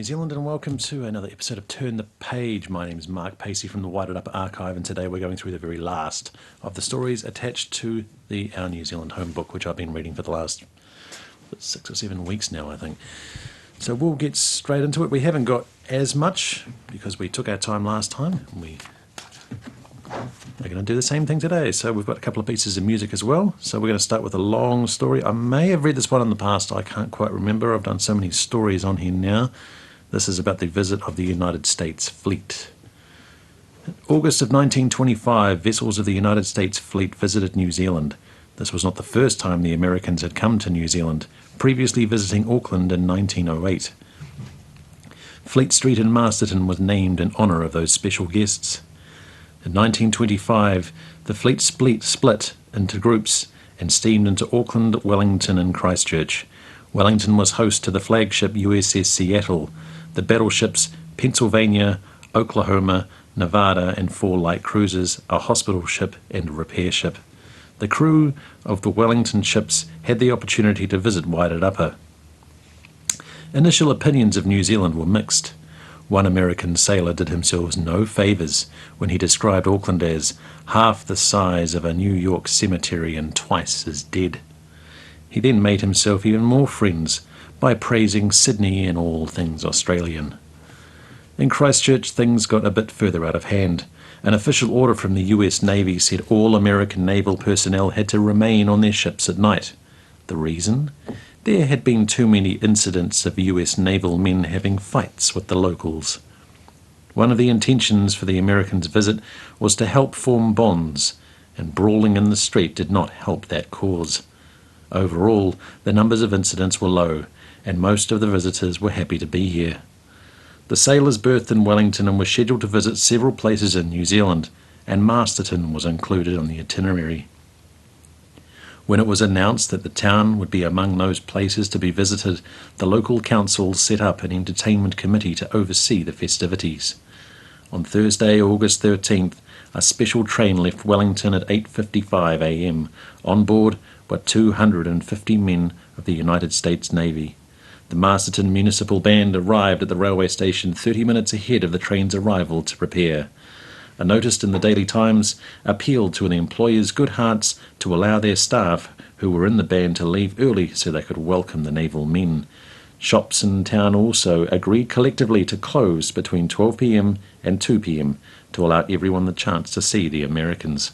Zealand, and welcome to another episode of Turn the Page. My name is Mark Pacey from the Wairarapa Archive, and today we're going through the very last of the stories attached to our New Zealand home book, which I've been reading for the last 6 or 7 weeks now, I think. So we'll get straight into it. We haven't got as much because we took our time last time, and we're going to do the same thing today. So we've got a couple of pieces of music as well. So we're going to start with a long story. I may have read this one in the past. I can't quite remember. I've done so many stories on here now. This is about the visit of the United States fleet. In August of 1925, vessels of the United States fleet visited New Zealand. This was not the first time the Americans had come to New Zealand, previously visiting Auckland in 1908. Fleet Street in Masterton was named in honour of those special guests. In 1925, the fleet split into groups and steamed into Auckland, Wellington and Christchurch. Wellington was host to the flagship USS Seattle, the battleships Pennsylvania, Oklahoma, Nevada and 4 light cruisers, a hospital ship and a repair ship. The crew of the Wellington ships had the opportunity to visit Wairarapa. Initial opinions of New Zealand were mixed. One American sailor did himself no favours when he described Auckland as half the size of a New York cemetery and twice as dead. He then made himself even more friends by praising Sydney and all things Australian. In Christchurch, things got a bit further out of hand. An official order from the US Navy said all American naval personnel had to remain on their ships at night. The reason? There had been too many incidents of US naval men having fights with the locals. One of the intentions for the Americans' visit was to help form bonds, and brawling in the street did not help that cause. Overall, the numbers of incidents were low, and most of the visitors were happy to be here. The sailors berthed in Wellington and were scheduled to visit several places in New Zealand, and Masterton was included on the itinerary. When it was announced that the town would be among those places to be visited, the local council set up an entertainment committee to oversee the festivities. On Thursday, August 13th, a special train left Wellington at 8:55 a.m. On board were 250 men of the United States Navy. The Masterton Municipal Band arrived at the railway station 30 minutes ahead of the train's arrival to prepare. A notice in the Daily Times appealed to the employers' good hearts to allow their staff who were in the band to leave early so they could welcome the naval men. Shops in town also agreed collectively to close between 12 p.m. and 2 p.m. to allow everyone the chance to see the Americans.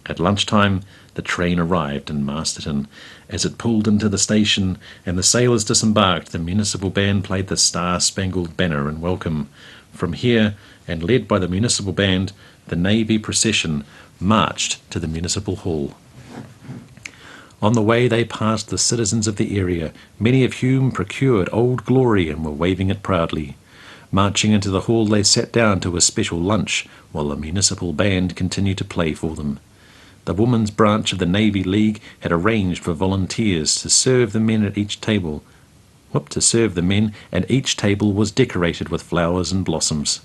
At lunchtime, the train arrived in Masterton. As it pulled into the station and the sailors disembarked, the municipal band played the Star-Spangled Banner in welcome. From here, and led by the municipal band, the Navy procession marched to the municipal hall. On the way they passed the citizens of the area, many of whom procured Old Glory and were waving it proudly. Marching into the hall, they sat down to a special lunch while the municipal band continued to play for them. The women's branch of the Navy League had arranged for volunteers to serve the men, and each table was decorated with flowers and blossoms.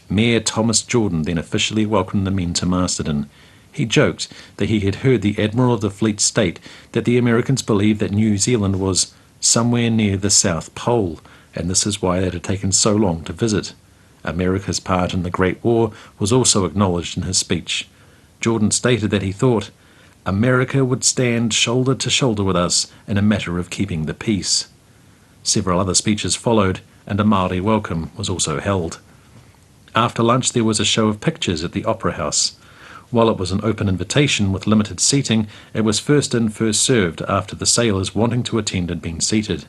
Mayor Thomas Jordan then officially welcomed the men to Masterton. He joked that he had heard the Admiral of the Fleet state that the Americans believed that New Zealand was somewhere near the South Pole, and this is why it had taken so long to visit. America's part in the Great War was also acknowledged in his speech. Jordan stated that he thought America would stand shoulder to shoulder with us in a matter of keeping the peace. Several other speeches followed, and a Māori welcome was also held. After lunch there was a show of pictures at the Opera House. While it was an open invitation with limited seating, it was first in, first served after the sailors wanting to attend had been seated.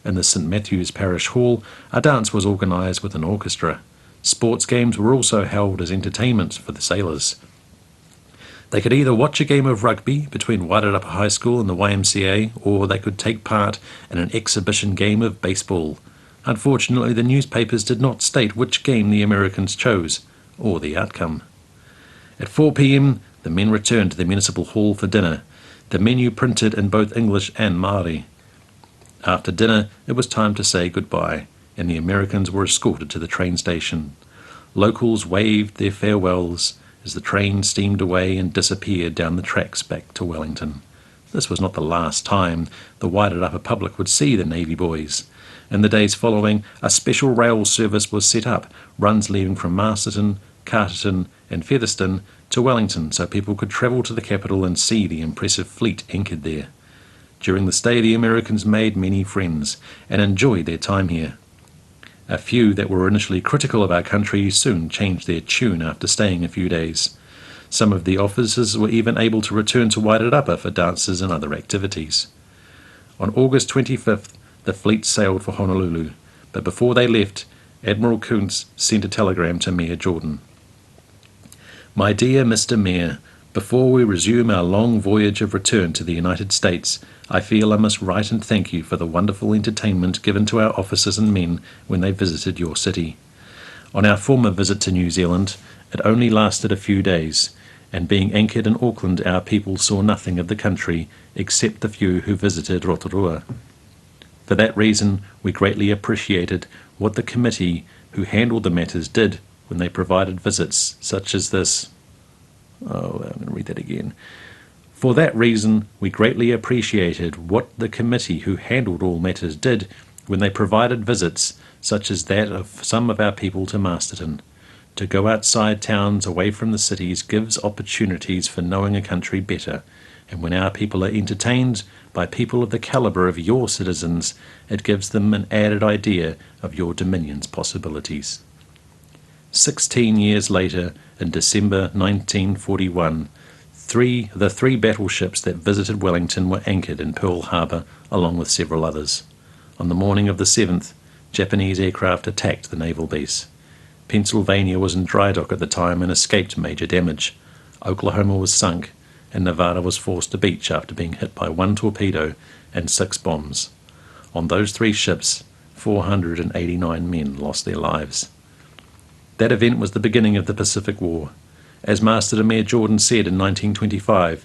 In the St Matthew's Parish Hall, a dance was organised with an orchestra. Sports games were also held as entertainment for the sailors. They could either watch a game of rugby between Wairarapa High School and the YMCA, or they could take part in an exhibition game of baseball. Unfortunately, the newspapers did not state which game the Americans chose, or the outcome. At 4 p.m, the men returned to the municipal hall for dinner, the menu printed in both English and Māori. After dinner, it was time to say goodbye, and the Americans were escorted to the train station. Locals waved their farewells as the train steamed away and disappeared down the tracks back to Wellington. This was not the last time the Wairarapa public would see the Navy boys. In the days following, a special rail service was set up, runs leaving from Masterton, Carterton and Featherston to Wellington, so people could travel to the capital and see the impressive fleet anchored there. During the stay, the Americans made many friends and enjoyed their time here. A few that were initially critical of our country soon changed their tune after staying a few days. Some of the officers were even able to return to Wairarapa for dances and other activities. On August 25th, the fleet sailed for Honolulu, but before they left, Admiral Kuntz sent a telegram to Mayor Jordan. My dear Mr. Mayor, before we resume our long voyage of return to the United States, I feel I must write and thank you for the wonderful entertainment given to our officers and men when they visited your city. On our former visit to New Zealand, it only lasted a few days, and being anchored in Auckland, our people saw nothing of the country except the few who visited Rotorua. For that reason, we greatly appreciated what the committee who handled the matters did when they provided visits such as this. I'm going to read that again. For that reason, we greatly appreciated what the committee who handled all matters did when they provided visits such as that of some of our people to Masterton. To go outside towns away from the cities gives opportunities for knowing a country better, and when our people are entertained by people of the calibre of your citizens, it gives them an added idea of your dominion's possibilities. 16 years later, in December 1941, the three battleships that visited Wellington were anchored in Pearl Harbor along with several others. On the morning of the 7th, Japanese aircraft attacked the naval base. Pennsylvania was in dry dock at the time and escaped major damage. Oklahoma was sunk, and Nevada was forced to beach after being hit by 1 torpedo and 6 bombs. On those 3 ships, 489 men lost their lives. That event was the beginning of the Pacific War. As Master Mayor Jordan said in 1925,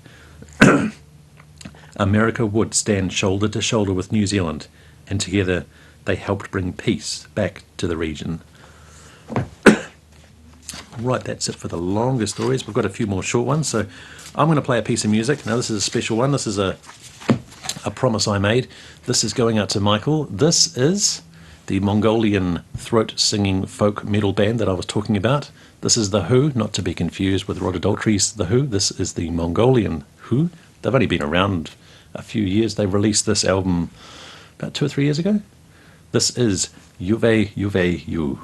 America would stand shoulder to shoulder with New Zealand, and together they helped bring peace back to the region. Right, that's it for the longer stories. We've got a few more short ones, so I'm going to play a piece of music. Now, this is a special one. This is a promise I made. This is going out to Michael. This is the Mongolian throat-singing folk metal band that I was talking about. This is The Who, not to be confused with Rod Adultery's The Who. This is the Mongolian Who. They've only been around a few years. They released this album about 2 or 3 years ago. This is Juve Juve Ju.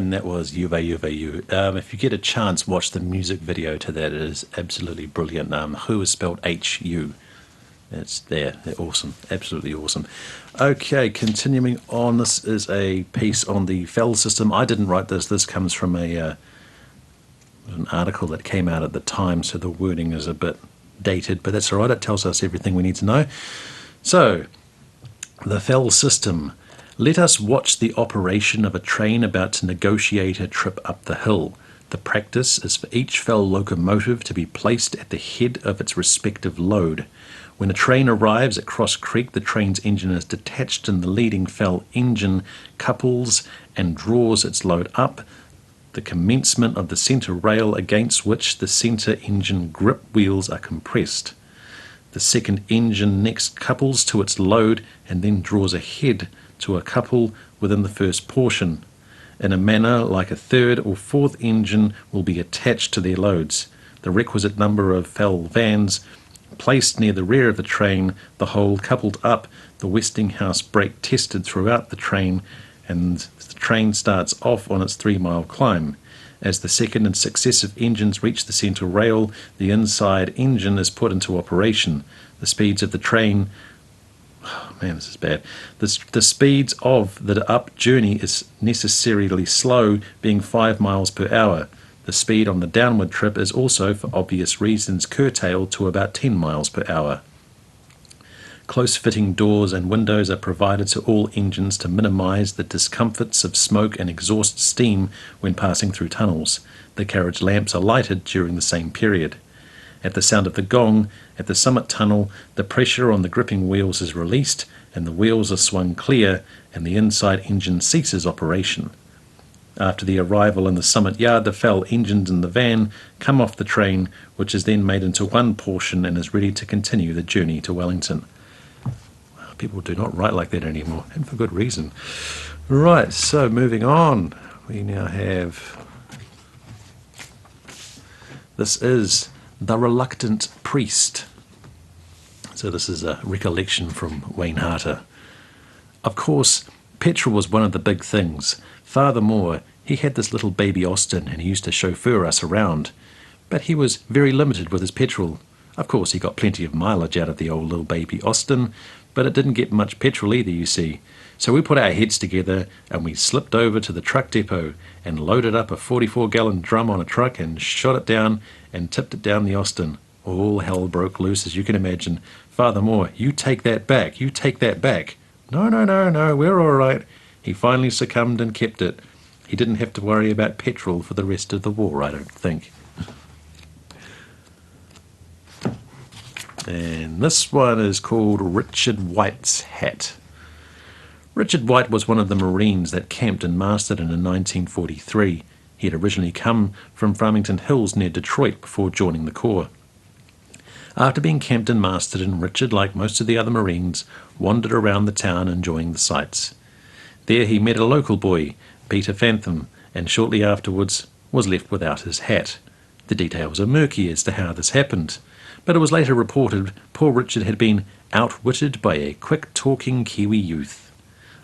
And that was Juve Juve You. If you get a chance, watch the music video to that. It is absolutely brilliant. Who is spelled H-U. It's there. They're awesome. Absolutely awesome. Okay, continuing on. This is a piece on the fell system. I didn't write this. This comes from an article that came out at the time, so the wording is a bit dated, but that's all right. It tells us everything we need to know. So, the fell system. Let us watch the operation of a train about to negotiate a trip up the hill. The practice is for each fell locomotive to be placed at the head of its respective load. When a train arrives at Cross Creek, the train's engine is detached and the leading fell engine couples and draws its load up the commencement of the centre rail against which the centre engine grip wheels are compressed. The second engine next couples to its load and then draws ahead to a couple within the first portion. In a manner like a third or fourth engine will be attached to their loads. The requisite number of fell vans placed near the rear of the train, the whole coupled up, the Westinghouse brake tested throughout the train, and the train starts off on its 3-mile climb. As the second and successive engines reach the centre rail, the inside engine is put into operation. The speeds of the train... Oh man, this is bad. The speeds of the up journey is necessarily slow, being 5 miles per hour. The speed on the downward trip is also, for obvious reasons, curtailed to about 10 miles per hour. Close-fitting doors and windows are provided to all engines to minimise the discomforts of smoke and exhaust steam when passing through tunnels. The carriage lamps are lighted during the same period. At the sound of the gong, at the summit tunnel, the pressure on the gripping wheels is released and the wheels are swung clear and the inside engine ceases operation. After the arrival in the summit yard, the fell engines in the van come off the train, which is then made into one portion and is ready to continue the journey to Wellington. People do not write like that anymore, and for good reason. Right, so moving on, we now have... This is The Reluctant Priest. So this is a recollection from Wairarapa. Of course, petrol was one of the big things. Furthermore, he had this little baby Austin and he used to chauffeur us around. But he was very limited with his petrol. Of course, he got plenty of mileage out of the old little baby Austin, but it didn't get much petrol either, you see. So we put our heads together and we slipped over to the truck depot and loaded up a 44-gallon drum on a truck and shot it down and tipped it down the Austin. All hell broke loose, as you can imagine. Furthermore, you take that back, you take that back. No, we're all right. He finally succumbed and kept it. He didn't have to worry about petrol for the rest of the war, I don't think. And this one is called Richard White's Hat. Richard White was one of the Marines that camped in Masterton in 1943. He had originally come from Farmington Hills near Detroit before joining the Corps. After being camped in Masterton, Richard, like most of the other Marines, wandered around the town enjoying the sights. There he met a local boy, Peter Fantham, and shortly afterwards was left without his hat. The details are murky as to how this happened, but it was later reported poor Richard had been outwitted by a quick-talking Kiwi youth.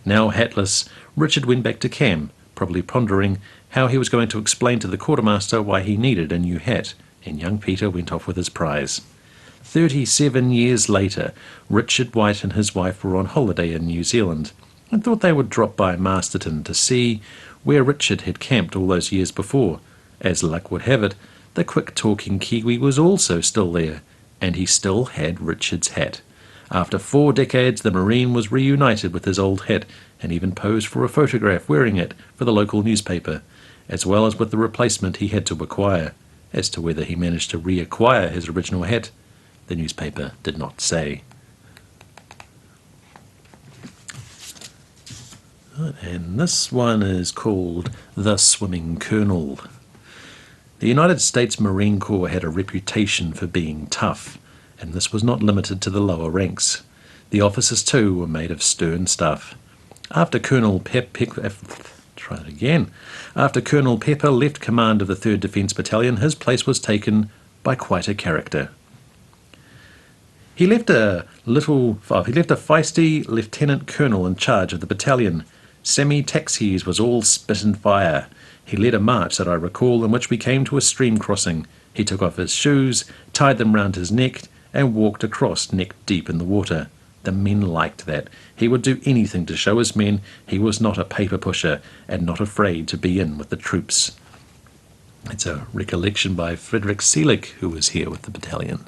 Now hatless, Richard went back to camp, probably pondering how he was going to explain to the quartermaster why he needed a new hat, and young Peter went off with his prize. 37 years later, Richard White and his wife were on holiday in New Zealand and thought they would drop by Masterton to see where Richard had camped all those years before. As luck would have it, the quick-talking Kiwi was also still there, and he still had Richard's hat. After 4 decades, the Marine was reunited with his old hat and even posed for a photograph wearing it for the local newspaper, as well as with the replacement he had to acquire. As to whether he managed to reacquire his original hat, the newspaper did not say. And this one is called The Swimming Colonel. The United States Marine Corps had a reputation for being tough, and this was not limited to the lower ranks. The officers, too, were made of stern stuff. After Colonel Pepper left command of the 3rd Defence Battalion, his place was taken by quite a character. He left a feisty lieutenant colonel in charge of the battalion. Semi-taxis was all spit and fire. He led a march that I recall in which we came to a stream crossing. He took off his shoes, tied them round his neck, and walked across neck deep in the water. The men liked that. He would do anything to show his men he was not a paper pusher and not afraid to be in with the troops. It's a recollection by Frederick Seelig, who was here with the battalion.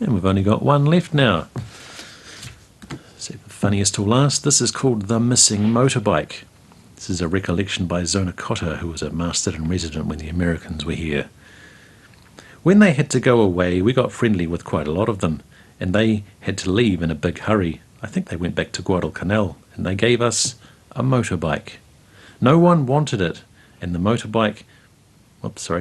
And we've only got one left now. Save the funniest till last. This is called The Missing Motorbike. This is a recollection by Zona Cotta, who was a Masterton resident when the Americans were here. When they had to go away, we got friendly with quite a lot of them, and they had to leave in a big hurry. I think they went back to Guadalcanal, and they gave us a motorbike. No one wanted it, and the motorbike...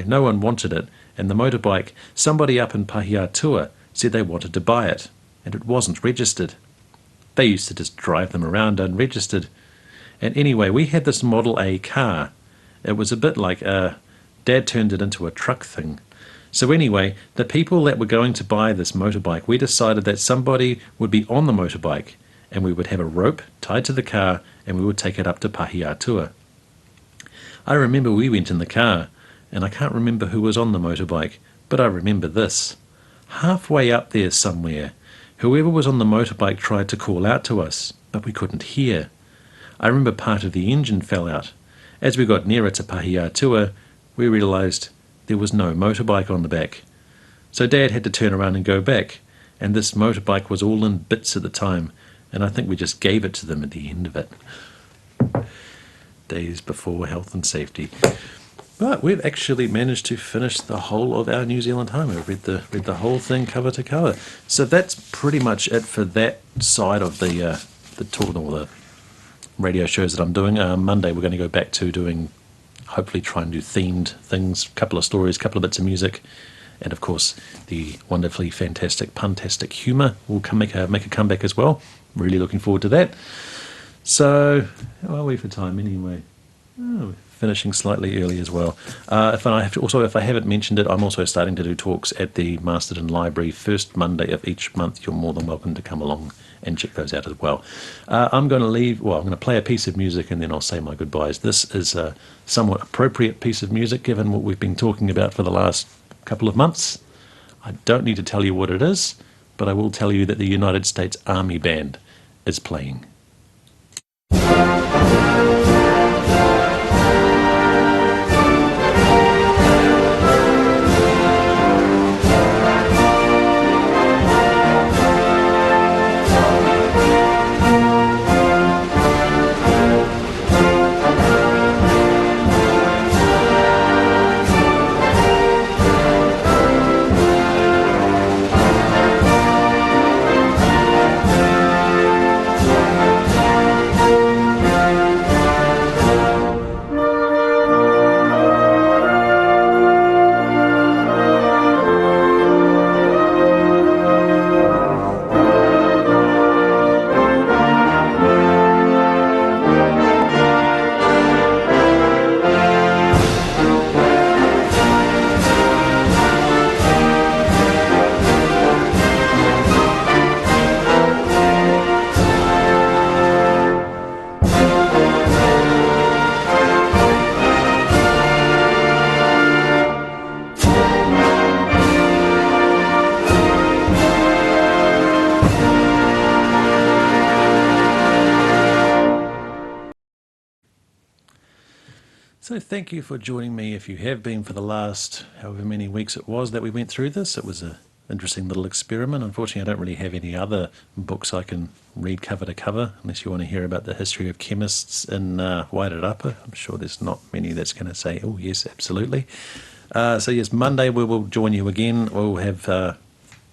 no one wanted it, and the motorbike, somebody up in Pahiatua said they wanted to buy it, and it wasn't registered. They used to just drive them around unregistered. And anyway, we had this Model A car. It was a bit like Dad turned it into a truck thing. So anyway, the people that were going to buy this motorbike, we decided that somebody would be on the motorbike, and we would have a rope tied to the car, and we would take it up to Pahiatua. I remember we went in the car, and I can't remember who was on the motorbike, but I remember this. Halfway up there somewhere, whoever was on the motorbike tried to call out to us, but we couldn't hear. I remember part of the engine fell out. As we got nearer to Pahiatua, we realised there was no motorbike on the back. So Dad had to turn around and go back, and this motorbike was all in bits at the time, and I think we just gave it to them at the end of it. Days before health and safety. But we've actually managed to finish the whole of our New Zealand home. We've read the whole thing cover to cover. So that's pretty much it for that side of the tour, or the radio shows that I'm doing. Monday we're going to go back to doing, hopefully try and do themed things, couple of stories, couple of bits of music, and of course the wonderfully fantastic puntastic humour will make a comeback as well. Really looking forward to that. So how are we for time anyway? Oh, finishing slightly early as well. If I haven't mentioned it, I'm also starting to do talks at the Masterton Library first Monday of each month. You're more than welcome to come along and check those out as well. I'm going to play a piece of music and then I'll say my goodbyes. This is a somewhat appropriate piece of music given what we've been talking about for the last couple of months. I don't need to tell you what it is, but I will tell you that the United States Army Band is playing. So thank you for joining me if you have been for the last however many weeks it was that we went through this. It was an interesting little experiment. Unfortunately, I don't really have any other books I can read cover to cover unless you want to hear about the history of chemists in Wairarapa. I'm sure there's not many that's going to say, oh yes, absolutely. So yes, Monday we will join you again. We'll have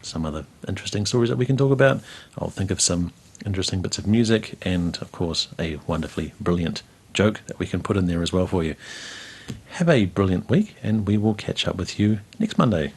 some other interesting stories that we can talk about. I'll think of some interesting bits of music and, of course, a wonderfully brilliant joke that we can put in there as well for you. Have a brilliant week, and we will catch up with you next Monday.